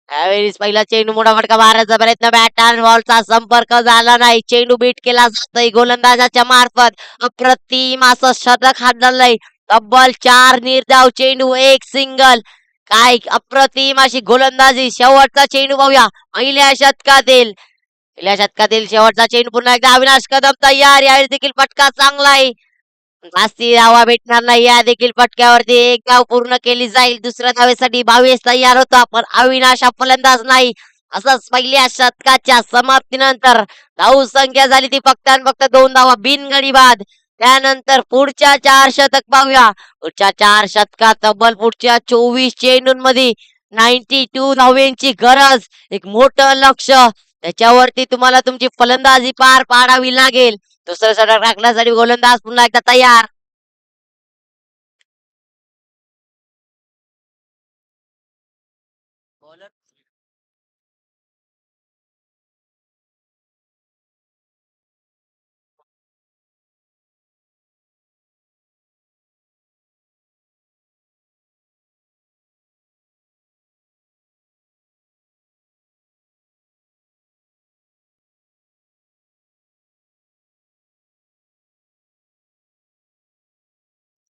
त्यावेळेस पहिला चेंडू मोठा फटका मारायचा प्रयत्न बॅट आणि बॉलचा संपर्क झाला नाही. चेंडू बीट केला जातोय गोलंदाजाच्या मार्फत. अप्रतिम असं शतक हाणलंय. तब्बल 4 निर्धाव चेंडू 1 सिंगल. काय अप्रतिम अशी गोलंदाजी. शेवटचा चेंडू पाहूया. पहिल्या शतकातील शेवटचा चेंडू पुन्हा एकदा अविनाश कदम तयार. यावेळेस देखील फटका चांगला आहे. जास्ती धावा भेटणार नाही. या देखील फटक्यावरती एक धाव पूर्ण केली जाईल. दुसऱ्या धावेसाठी 22 तयार होता पण अविनाश हा फलंदाज नाही. असंच पहिल्या शतकाच्या समाप्तीनंतर धावसंख्या झाली ती फक्त आणि फक्त 2 धावा बिनगडी बाद. त्यानंतर पुढच्या 4 शतक पाहूया. पुढच्या 4 शतकात तब्बल पुढच्या 24 चेंडूंमध्ये 92 धावेंची गरज. एक मोठं लक्ष. त्याच्यावरती तुम्हाला तुमची फलंदाजी पार पाडावी लागेल. दुसरं षटक टाकण्यासाठी गोलंदाज पुन्हा एकदा तयार.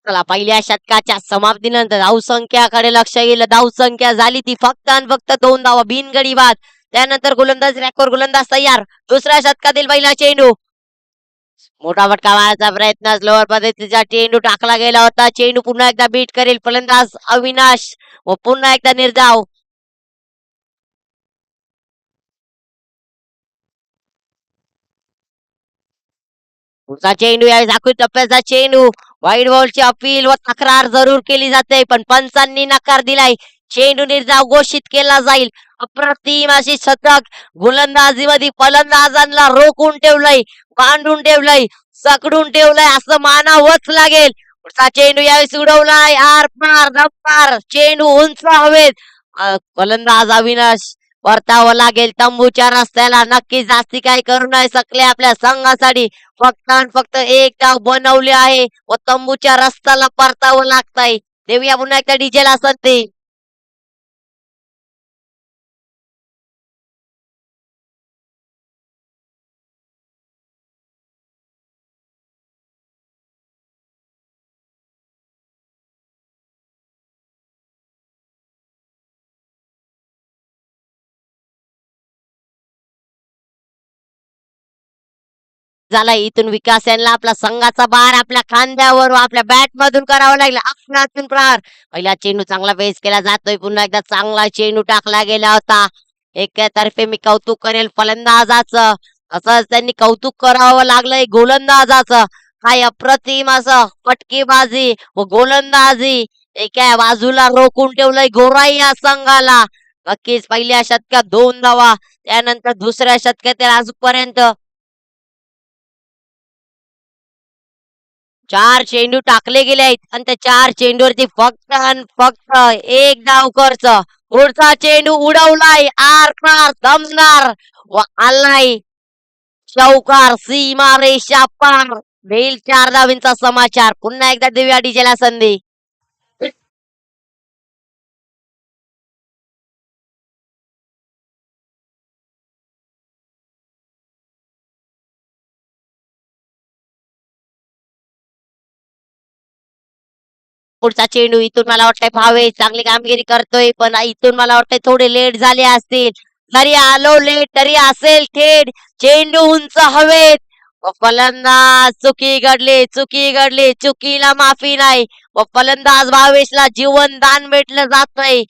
चला पहिल्या शतकाच्या समाप्तीनंतर धावसंख्याकडे लक्ष गेलं. धावसंख्या झाली ती फक्त आणि फक्त 2 धावा बिनगडी बाद. त्यानंतर गोलंदाज रॅकवर गोलंदाज तयार. दुसऱ्या शतकातील पहिला चेंडू मोठा फटका मारायचा प्रयत्न स्लोअर पद्धतीचा चेंडू टाकला गेला होता. चेंडू पुन्हा एकदा बीट करेल फलंदाज अविनाश व पुन्हा एकदा निर्धाव. पुढचा चेंडू यावेळी आखरी टप्प्याचा चेंडू. वाईट बॉलची अपील व तक्रार जरूर केली जाते पण पंचांनी नकार दिलाय. चेंडू निर्धाव घोषित केला जाईल. अप्रतिम अशी शतक. गोलंदाजीमध्ये फलंदाजांना रोखून ठेवलंय. बांधून ठेवलंय. सकडून ठेवलंय असं मानावंच लागेल. पुढचा चेंडू यावेळी उडवलाय आर पार धप्पार. चेंडू उंच हवेत. फलंदाज अविनाश परतावं लागेल तंबूच्या रस्त्याला. नक्कीच जास्ती काही करू नाही शकले आपल्या संघासाठी. फक्त आणि फक्त एक डाव बनवले आहे व तंबूच्या रस्त्याला परतावं लागतंय. देऊया पुन्हा एकदा डीजेला संधी. झाला इथून विकास यांना आपला संघाचा भार आपल्या खांद्यावर व आपल्या बॅट मधून करावा लागला. अफलातून प्रहार. पहिला चेंडू चांगला फेस केला जातोय. पुन्हा एकदा चांगला चेंडू टाकला गेला होता. एकातर्फे मी कौतुक करेल फलंदाजाचं. असंच त्यांनी कौतुक करावं लागलंय गोलंदाजाचं. काय अप्रतिम असं फटकेबाजी व गोलंदाजी. एका बाजूला रोखून ठेवलंय गोराई या संघाला. नक्कीच पहिल्या शतकात 2 धावा. त्यानंतर दुसऱ्या शतकात आजपर्यंत 4 चेंडू टाकले गेले आहेत आणि त्या 4 चेंडूवरती फक्त आणि फक्त एक धाव खर्च. पुढचा चेंडू उडवलाय आर पार दमदार व आलाय चौकार. सीमा रेषा पार. देईल 4 धावींचा समाचार. पुन्हा एकदा देऊया डीजेला संधी. पुढचा चेंडू इथून मला वाटतंय भावे चांगली कामगिरी करतोय पण इथून मला वाटतंय थोडे लेट झाले असतील. जरी आलो लेट तरी असेल थेट. चेंडू उंच हवेत व फलंदाज चुकी घडली चुकीला माफी नाही. व फलंदाज भावेशला जीवनदान भेटलं जातंय.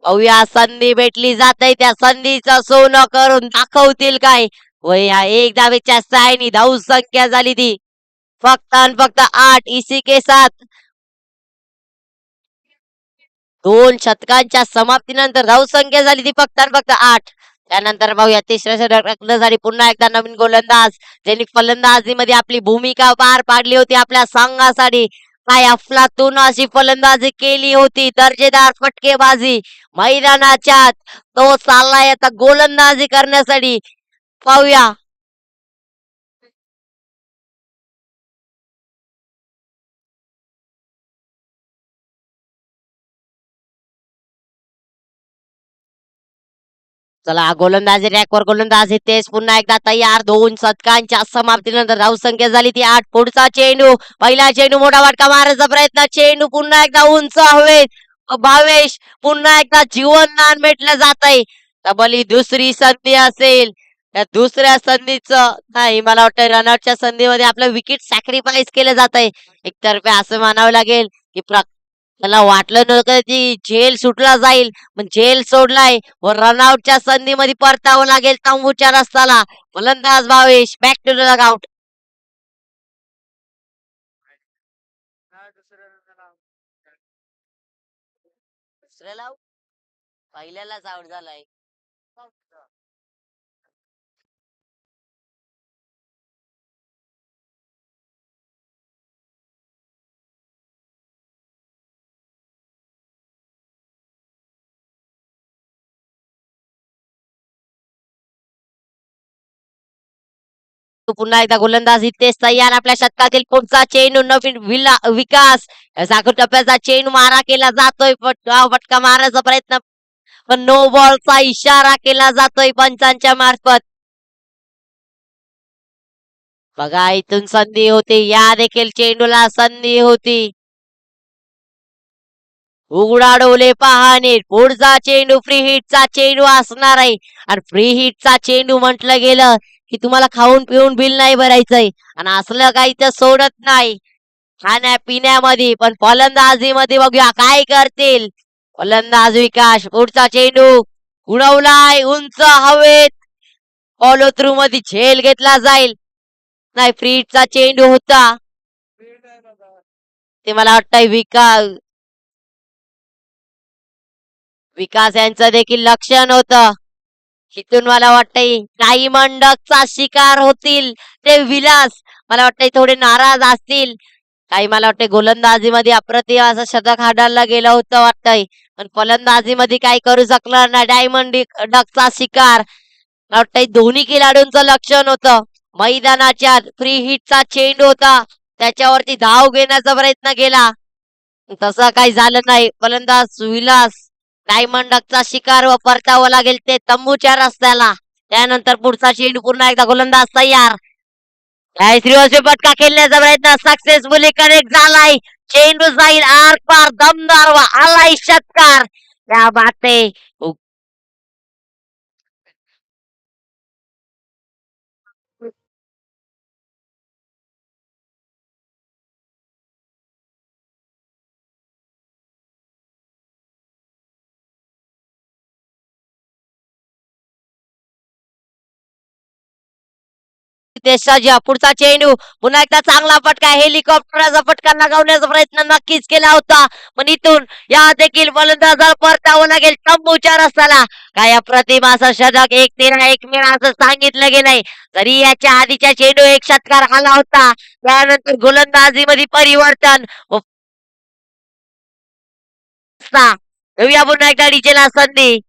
पाहूया संधी भेटली जाते त्या संधीचं सोनं करून दाखवतील काय. व या एक धावेच्या सायनी धाव संख्या झाली ती फक्त आणि फक्त 8. इसी के साथ 2 शतकांच्या समाप्तीनंतर धावसंख्या झाली ती फक्त आणि फक्त 8. त्यानंतर पाहूया तिसऱ्या षटकासाठी पुन्हा एकदा नवीन गोलंदाज ज्यांनी फलंदाजीमध्ये आपली भूमिका पार पाडली होती आपल्या संघासाठी. काय अफलातून अशी फलंदाजी केली होती, दर्जेदार फटकेबाजी मैदानाच्या आत. तो चाललाय आता गोलंदाजी करण्यासाठी. पाहूया चला गोलंदाजी रॅकवर गोलंदाज तेच पुन्हा एकदा तयार. 2 शतकांच्या समाप्तीनंतर धावसंख्या झाली ती 8. पुढचा चेंडू पहिला चेंडू मोठा फटका मारायचा प्रयत्न चेंडू पुन्हा एकदा उंच हवेत. भावेश पुन्हा एकदा जीवनदान भेटलं जात आहे. तबली दुसरी संधी असेल त्या दुसऱ्या संधीचं नाही मला वाटतं रनआउटच्या संधीमध्ये आपलं विकेट सॅक्रिफाईस केलं जात आहे एकतर्फे असं मानावं लागेल की त्याला वाटलं नव्हतं की झेल सुटला जाईल पण झेल सोडलाय व रनआउटच्या संधीमध्ये परतावं लागेल तंबूच्या रस्त्याला. फलंदाज Bhavesh back to the out. दुसऱ्याला out? पहिल्यालाच आउट झालाय. तो पुन्हा एकदा गोलंदाज इथेच तयार आपल्या शतकातील पुढचा चेंडू नवीन विकास साखर टप्प्याचा चेंडू मारा केला जातोय फटका मारायचा प्रयत्न पण नो बॉलचा इशारा केला जातोय पंचांच्या मार्फत. बघा इथून संधी होती या देखील चेंडूला संधी होती. उघडा डोले पहाणे पुढचा चेंडू फ्री हिटचा चेंडू असणार आहे. आणि फ्री हिटचा चेंडू म्हटलं गेलं की तुम्हाला खाऊन पिऊन बिल नाही भरायचंय आणि असलं काही तर सोडत नाही खाण्यापिण्यामध्ये. पण फलंदाजीमध्ये बघूया काय करतील फलंदाज विकास. पुढचा चेंडू उडवलाय उंच हवेत फॉलो थ्रू मध्ये झेल घेतला जाईल. नाही फ्री हिटचा चेंडू होता ते मला वाटतंय विकास यांचं देखील लक्षण होतं. इथून मला वाटतंय डायमंड डकचा शिकार होतील ते विलास. मला वाटतंय थोडे नाराज असतील काही. मला वाटतंय गोलंदाजीमध्ये अप्रतिम असं शतक हाडायला गेलं होतं वाटतंय पण फलंदाजीमध्ये काही करू शकणार नाही. डायमंड डकचा शिकार मला वाटतंय दोन्ही खेळाडूंचं लक्षण होतं. मैदानाच्या फ्री हिटचा चेंडू होता त्याच्यावरती धाव घेण्याचा प्रयत्न केला तसं काही झालं नाही. फलंदाज विलास डायमंड डकचा शिकार व परतावं लागेल ते तंबूच्या रस्त्याला. त्यानंतर पुढचा चेंडू पुन्हा एकदा गोलंदाज तयार. श्रीवंशी फटका खेळण्याचा प्रयत्न सक्सेसफुली कनेक्ट झालाय. चेंडू जाईल आर पार दमदार व आलाय षटकार. त्या बाते देशाची पुढचा चेंडू पुन्हा एकदा चांगला फटका हेलिकॉप्टरचा फटका लगावण्याचा प्रयत्न नक्कीच केला होता पण इथून या देखील फलंदाजाला परतावं लागेल तंबूच्या रस्त्याला. काय अप्रतिम असं शतक 1-13-1 असं सांगितलं गेलंय तरी याच्या आधीच्या चेंडू एक षटकार आला होता. त्यानंतर गोलंदाजीमध्ये परिवर्तन येऊया पुन्हा एकदा डीजेला संधी.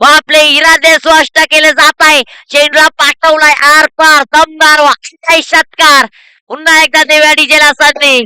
व आपले इरादे स्पष्ट केले जात आहे. चेंडूला पाठवलाय आर पार दमदार व षटकार. पुन्हा एकदा देव्या डीजेला संधी.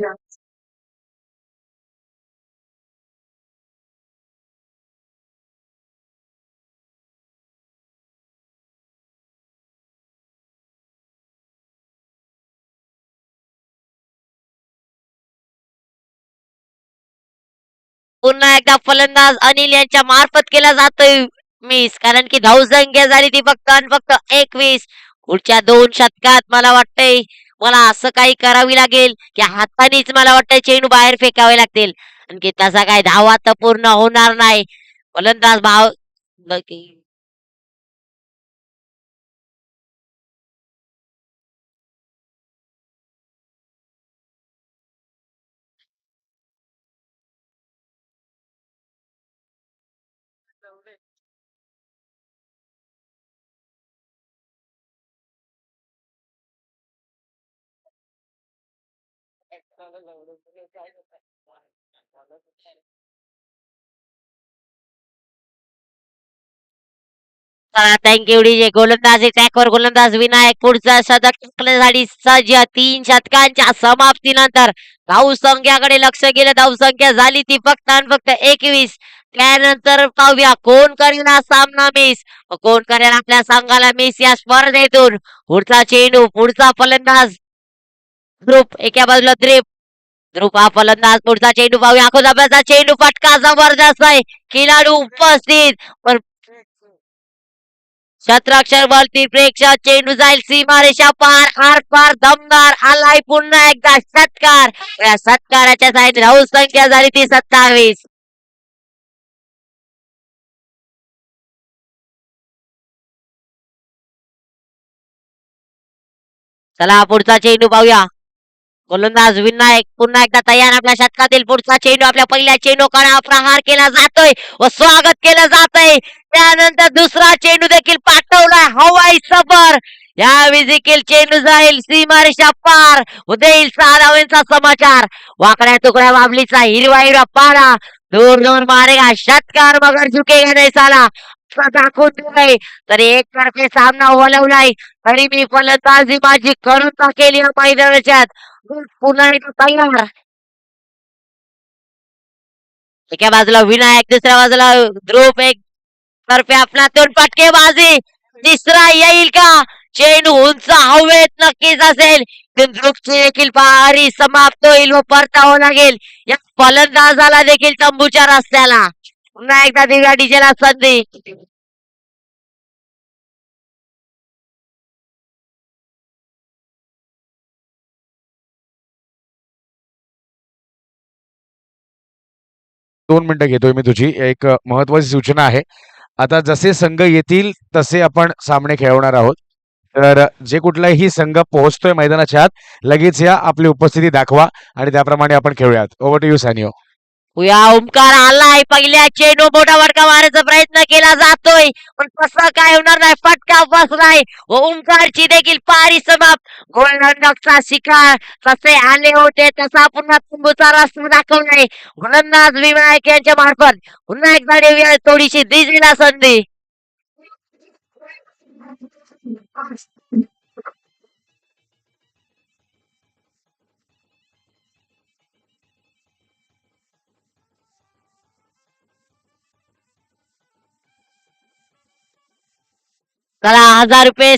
पुन्हा एकदा फलंदाज अनिल यांच्या मार्फत केला जातोय मिस, कारण की धावसंख्या झाली ती फक्त आणि फक्त 21. पुढच्या 2 षटकात मला वाटतंय मला असं काही करावी लागेल की हातानेच मला वाटतंय चेंडू बाहेर फेकावे लागतील, आणखी तसा काही धावा तर पूर्ण होणार नाही. फलंदाज भाव थँक्यू डीजे. गोलंदाजी ट्रॅकवर गोलंदाज विनायक पुढचा शतक टाकण्यासाठी सज्ज. 3 षटकांच्या समाप्तीनंतर धावसंख्याकडे लक्ष गेलं. धावसंख्या झाली ती फक्त आणि फक्त 21. त्यानंतर पाहूया कोण करेल हा सामना मिस, कोण करेल आपल्या संघाला मिस या स्पर्धेतून. पुढचा चेंडू, पुढचा फलंदाज ध्रुव, एका बाजूला ध्रुव हा फलंदाज. पुढचा चेंडू पाहूया. आखोदाबाचा चेंडू फटका जबरदस्त आहे. खेळाडू उपस्थित पण शतरक्षक वरती प्रेक्षक. चेंडू जाईल सीमारेषा पार, आर पार, दमदार आलाय पुन्हा एकदा षटकार. या षटकाराच्या साईड धाव संख्या झाली ती 27. चला पुढचा चेंडू पाहूया. गोलंदाज विनायक पुन्हा एकदा तयार. आपल्या शतकातील पुढचा चेंडू, आपल्या पहिल्या चेंडूकडे प्रहार केला जातोय व स्वागत केलं जातंय. त्यानंतर दुसरा चेंडू देखील पाठवलाय हवाई सफर. यावेळी देखील चेंडू जाईल सीमारेषा पार व देईल 6 धावांचा समाचार. वाकड्या तुकड्या बाबलीचा हिरवा हिरवा पारा, दूर दूर मारेगा षटकार मगर झुकेगा नाही साला, असं दाखवून दिलंय. तरी एकतर्फे सामना वळवलाय, तरी मी फलंदाजी माझी करून टाकेल या मैदानाच्या आत. पुन्हा एकदा तयार. एका बाजूला विनायक, दुसऱ्या बाजूला ध्रुव. एक तर्फे आपला तोंड फटकेबाजी. तिसरा येईल का? चेंडू उंच हवेत नक्कीच असेल. ध्रुवची देखील पारी समाप्त होईल व परतावं लागेल या फलंदाजाला देखील तंबूच्या रस्त्याला. पुन्हा एकदा दिव्या डीजेला संधी. दोन मिनिटं घेतोय मी तुझी. एक महत्वाची सूचना आहे. आता जसे संघ येतील तसे आपण सामने खेळवणार आहोत. तर जे कुठलाही संघ पोहोचतोय मैदानाच्या आत लगेच या, आपली उपस्थिती दाखवा आणि त्याप्रमाणे आपण खेळूयात. ओव्हर टू यू सॅनिओ. या ओमकार आलाय. पहिल्या चेंडू मोठा फटका मारायचा प्रयत्न केला जातोय, पण कसं काय होणार नाही. फटका बसलाय व ओमकारची देखील पारी समाप्त. गोलंदाजचा शिकार तसे आले होते तसा पुन्हा तंबूचा रस्ता दाखवलाय गोलंदाज विनायक यांच्या मार्फत. पुन्हा एकदा देऊया थोडीशी दिजीला संधी. चला 1000 रुपये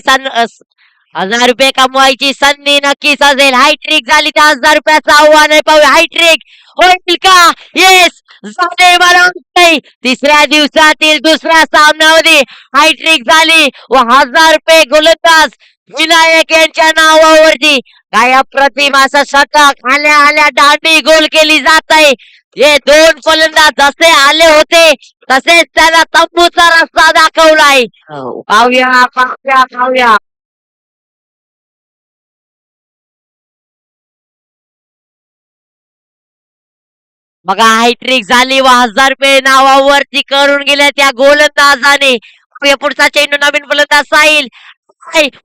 1000 रुपये कमवायची संधी नक्कीच असेल. हायट्रिक झाली तर 1000 रुपयाचं आव्हान आहे. पाहूया हायट्रिक होईल का? येस झाले. मला वाटतंय तिसऱ्या दिवसातील दुसऱ्या सामन्यामध्ये हायट्रिक झाली व 1000 रुपये गोलंदाज विनायक यांच्या नावावरती. काय अप्रतिम असं षटक आल्या आल्या दांडी गोल केली जात आहे. हे दोन फलंदाज जसे आले होते तसेच त्याला तंबूचा रस्ता दाखवलाय. पाहूया पाहूया पाहूया. बघा हायट्रिक झाली व 1000 रुपये नावावरती करून गेल्या त्या गोलंदाजाने. पाहूया पुढचा चेंडू, नवीन फलंदाज साहिल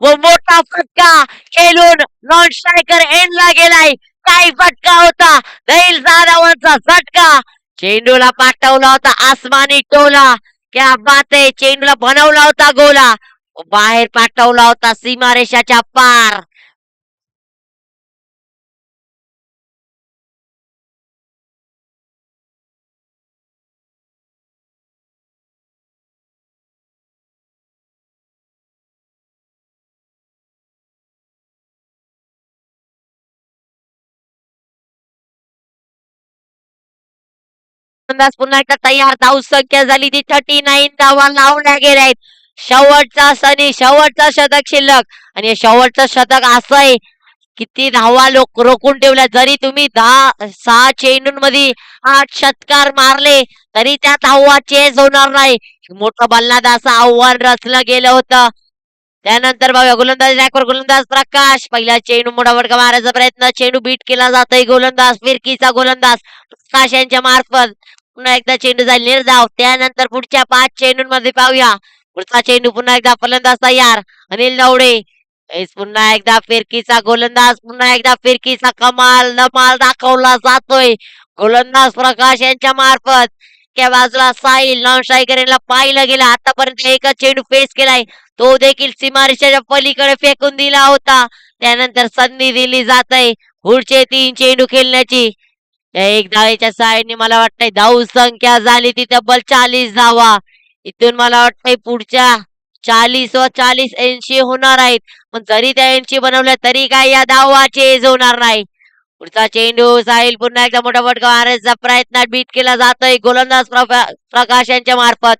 व मोठा फटका खेळून नॉन स्ट्रायकर एंडला गेलाय. काय फटका होता. दैल जाधवांचा झटका. चेंडूला पाठवला होता आसमानी टोला. क्या बात आहे. चेंडूला बनवला होता गोला, बाहेर पाठवला होता सीमारेषाच्या पार. गोलंदाज पुन्हा एकदा तयार. धाव संख्या झाली ती 39 धावा लावल्या गेल्या आहेत. शेवटचा सनी, शेवटचा शतक शिल्लक. आणि हे शेवटचं शतक असं आहे, किती धावा रोखून ठेवल्या. जरी तुम्ही 6 चेंडूंमध्ये 8 षटकार मारले तरी त्या धावा चेस होणार नाही. मोठं बल्लाद असं आव्हान रचलं गेलं होतं. त्यानंतर बघा गोलंदाज रॅकवर गोलंदाज प्रकाश. पहिला चेंडू मोठा फटका मारायचा प्रयत्न, चेंडू बीट केला जातोय. गोलंदाज फिरकीचा गोलंदाज प्रकाश यांच्या मार्फत. पुन्हा एकदा चेंडू जाईल निर्धाव. त्यानंतर पुढच्या 5 चेंडूंमध्ये पाहूया. पुढचा चेंडू पुन्हा एकदा फलंदाज तयार अनिल नवडे. पुन्हा एकदा फिरकीचा गोलंदाज, पुन्हा एकदा फिरकीचा कमाल धमाल दाखवला जातोय गोलंदाज प्रकाश यांच्या मार्फत. त्या बाजूला साहिल नॉनस्ट्रायकरला पाहिलं गेलं. आतापर्यंत एकच चेंडू फेस केलाय, तो देखील सीमारेषेच्या पलीकडे फेकून दिला होता. त्यानंतर संधी दिली जात आहे पुढचे 3 चेंडू खेळण्याची. एक धावेच्या साहाय्याने मला वाटतंय धाव संख्या झाली ती तब्बल 40 धावा. इथून मला वाटतंय पुढच्या 40 व 40 80 होणार आहेत. पण जरी त्या 80 बनवल्या तरी काय या धावा चेज होणार नाही. पुढचा चेंडू साहिल पुन्हा एकदा मोठा फटका मारायचा प्रयत्न बीट केला जातोय गोलंदाज प्रकाश यांच्या मार्फत.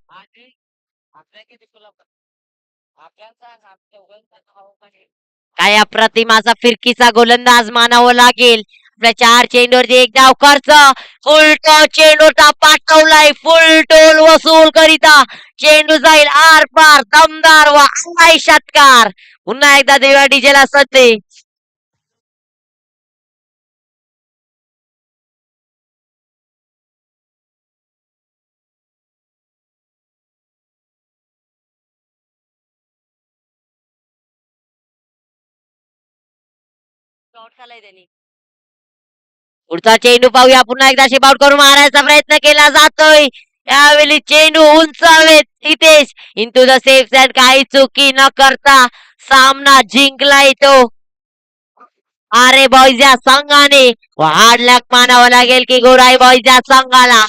काय अप्रतिम असा फिरकीचा गोलंदाज मानावं लागेल. आपल्या 4 चेंडूवरती एक धाव खर्च. फुल टॉस चेंडूचा पाठवलाय, फुल टोल वसूल करिता चेंडू जाईल आर पार. दमदार व अंगाई षटकार. पुन्हा एकदा देवा डीजेला सत्ते. पुढचा चेंडू पाहूया. पुन्हा एकदा शिपाउट करून मारायचा प्रयत्न केला जातोय. यावेळी चेंडू उंचावेत इथेच इंटू द सेफ साइड. काही चुकी न करता सामना जिंकलाय तो आरे बॉयज या संघाने. हार्ड लक मानावं लागेल की गोराई बॉयज या संघाला.